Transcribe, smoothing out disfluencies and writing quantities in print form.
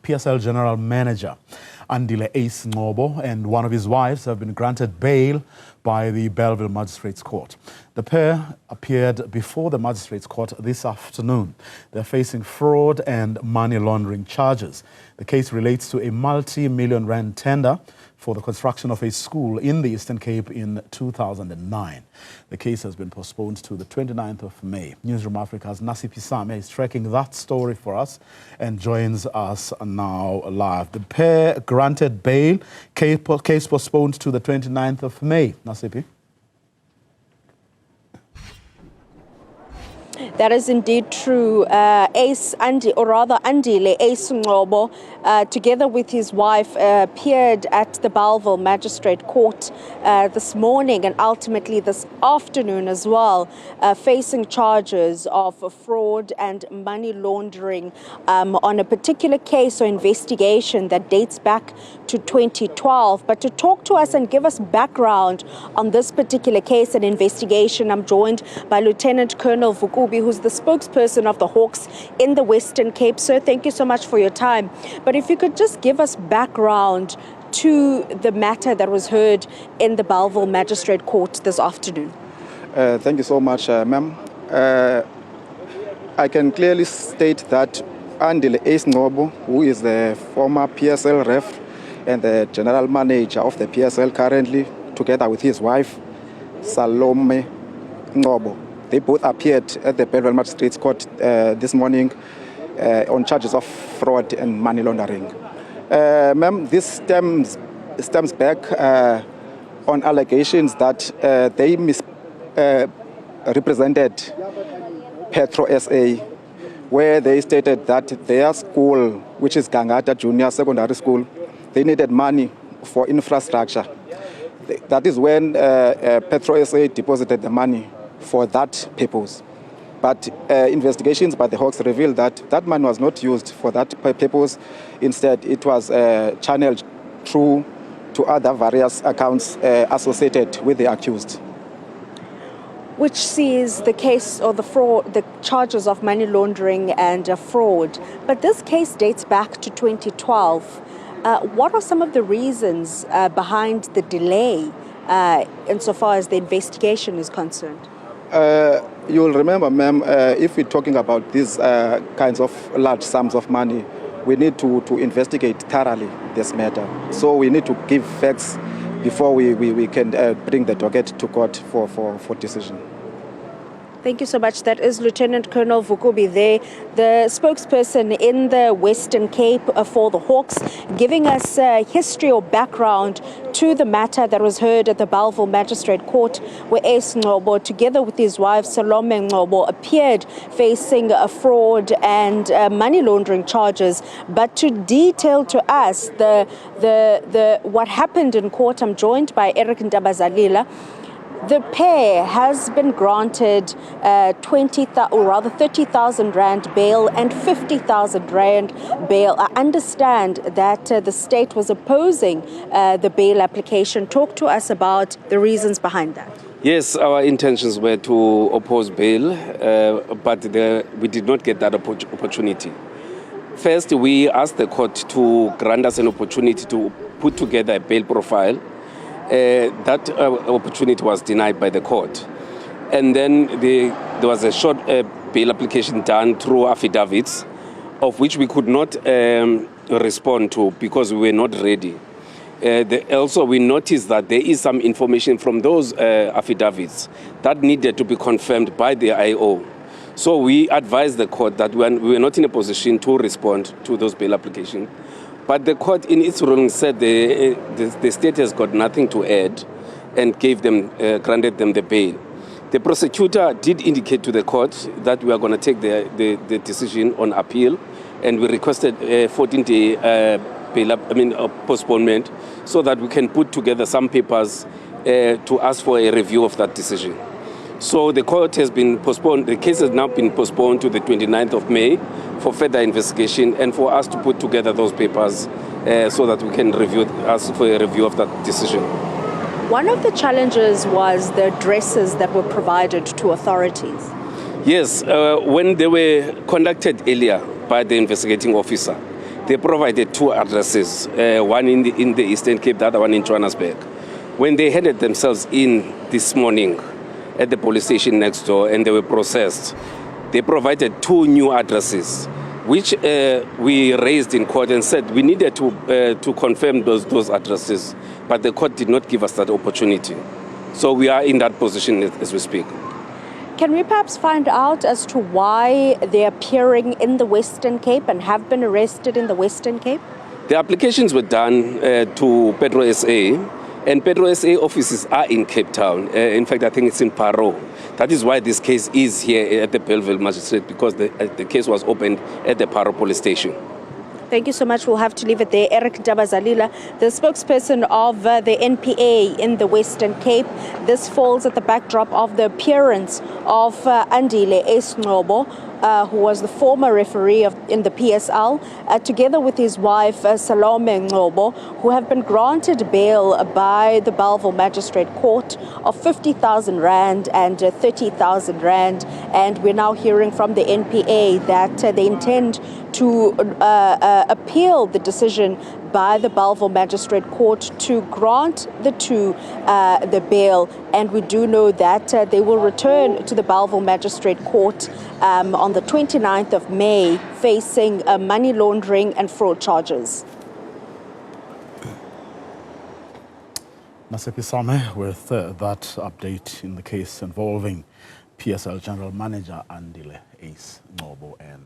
PSL General Manager Andile Ncobo and one of his wives have been granted bail by the Bellville Magistrate's Court. The pair appeared before the Magistrate's Court this afternoon. They're facing fraud and money laundering charges. The case relates to a multi-million rand tender for the construction of a school in the Eastern Cape in 2009. The case has been postponed to the 29th of May. Newzroom Afrika's Nasiphi is tracking that story for us and joins us now live. The pair granted bail, case postponed to the 29th of May. Nasiphi? That is indeed true. Andile Ncobo, together with his wife, appeared at the Bellville Magistrate Court this morning and ultimately this afternoon as well, facing charges of fraud and money laundering on a particular case or investigation that dates back to 2012. But to talk to us and give us background on this particular case and investigation, I'm joined by Lieutenant Colonel Ncobo, who's the spokesperson of the Hawks in the Western Cape. Sir, thank you so much for your time. But if you could just give us background to the matter that was heard in the Bellville Magistrate Court this afternoon. Thank you so much, ma'am. I can clearly state that Andile Ncobo, who is the former PSL ref and the general manager of the PSL currently, together with his wife, Salome Ncobo, they both appeared at the Bellville Magistrates Court this morning on charges of fraud and money laundering. Ma'am, this stems back on allegations that they misrepresented Petro SA, where they stated that their school, which is Gangata Junior Secondary School, they needed money for infrastructure. That is when Petro SA deposited the money for that purpose. But investigations by the Hawks revealed that that money was not used for that purpose. Instead, it was channeled through to other various accounts associated with the accused. Which sees the case or the charges of money laundering and fraud. But this case dates back to 2012. What are some of the reasons behind the delay insofar as the investigation is concerned? You'll remember, ma'am, if we're talking about these kinds of large sums of money, we need to investigate thoroughly this matter. So we need to give facts before we can bring the docket to court for decision. Thank you so much. That is Lieutenant Colonel Ncobo there, the spokesperson in the Western Cape for the Hawks, giving us history or background to the matter that was heard at the Bellville Magistrate Court, where Ncobo, together with his wife Salome Ncobo, appeared facing fraud and money laundering charges. But to detail to us what happened in court, I'm joined by Eric Ndabazalila. The pair has been granted 30,000 rand bail and 50,000 rand bail. I understand that the state was opposing the bail application. Talk to us about the reasons behind that. Yes, our intentions were to oppose bail, but we did not get that opportunity. First, we asked the court to grant us an opportunity to put together a bail profile. That opportunity was denied by the court. And then there was a short bail application done through affidavits, of which we could not respond to because we were not ready. Also, we noticed that there is some information from those affidavits that needed to be confirmed by the IO. So we advised the court that we were not in a position to respond to those bail applications. But the court in its ruling said the state has got nothing to add and granted them the bail. The prosecutor did indicate to the court that we are going to take the decision on appeal, and we requested a 14-day postponement so that we can put together some papers to ask for a review of that decision. So the court has been postponed. The case has now been postponed to the 29th of May for further investigation and for us to put together those papers so that we can ask for a review of that decision. One of the challenges was the addresses that were provided to authorities. Yes, when they were conducted earlier by the investigating officer, they provided two addresses, one in the Eastern Cape, the other one in Johannesburg. When they handed themselves in this morning at the police station next door and they were processed, they provided two new addresses, which we raised in court and said we needed to confirm those addresses, but the court did not give us that opportunity. So we are in that position as we speak. Can we perhaps find out as to why they're appearing in the Western Cape and have been arrested in the Western Cape? The applications were done to Petro SA, and Petro SA offices are in Cape Town. In fact, I think it's in Paro. That is why this case is here at the Bellville Magistrate, because the case was opened at the Paro police station. Thank you so much. We'll have to leave it there. Eric Dabazalila, the spokesperson of the NPA in the Western Cape. This falls at the backdrop of the appearance of Andile Ncobo, who was the former referee in the PSL, together with his wife Salome Ncobo, who have been granted bail by the Bellville Magistrate Court of 50,000 Rand and 30,000 Rand. And we're now hearing from the NPA that they intend to appeal the decision by the Bellville Magistrate Court to grant the two the bail. And we do know that they will return to the Bellville Magistrate Court on the 29th of May, facing money laundering and fraud charges. Nasiphi Same with that update in the case involving PSL General Manager Andile Ncobo and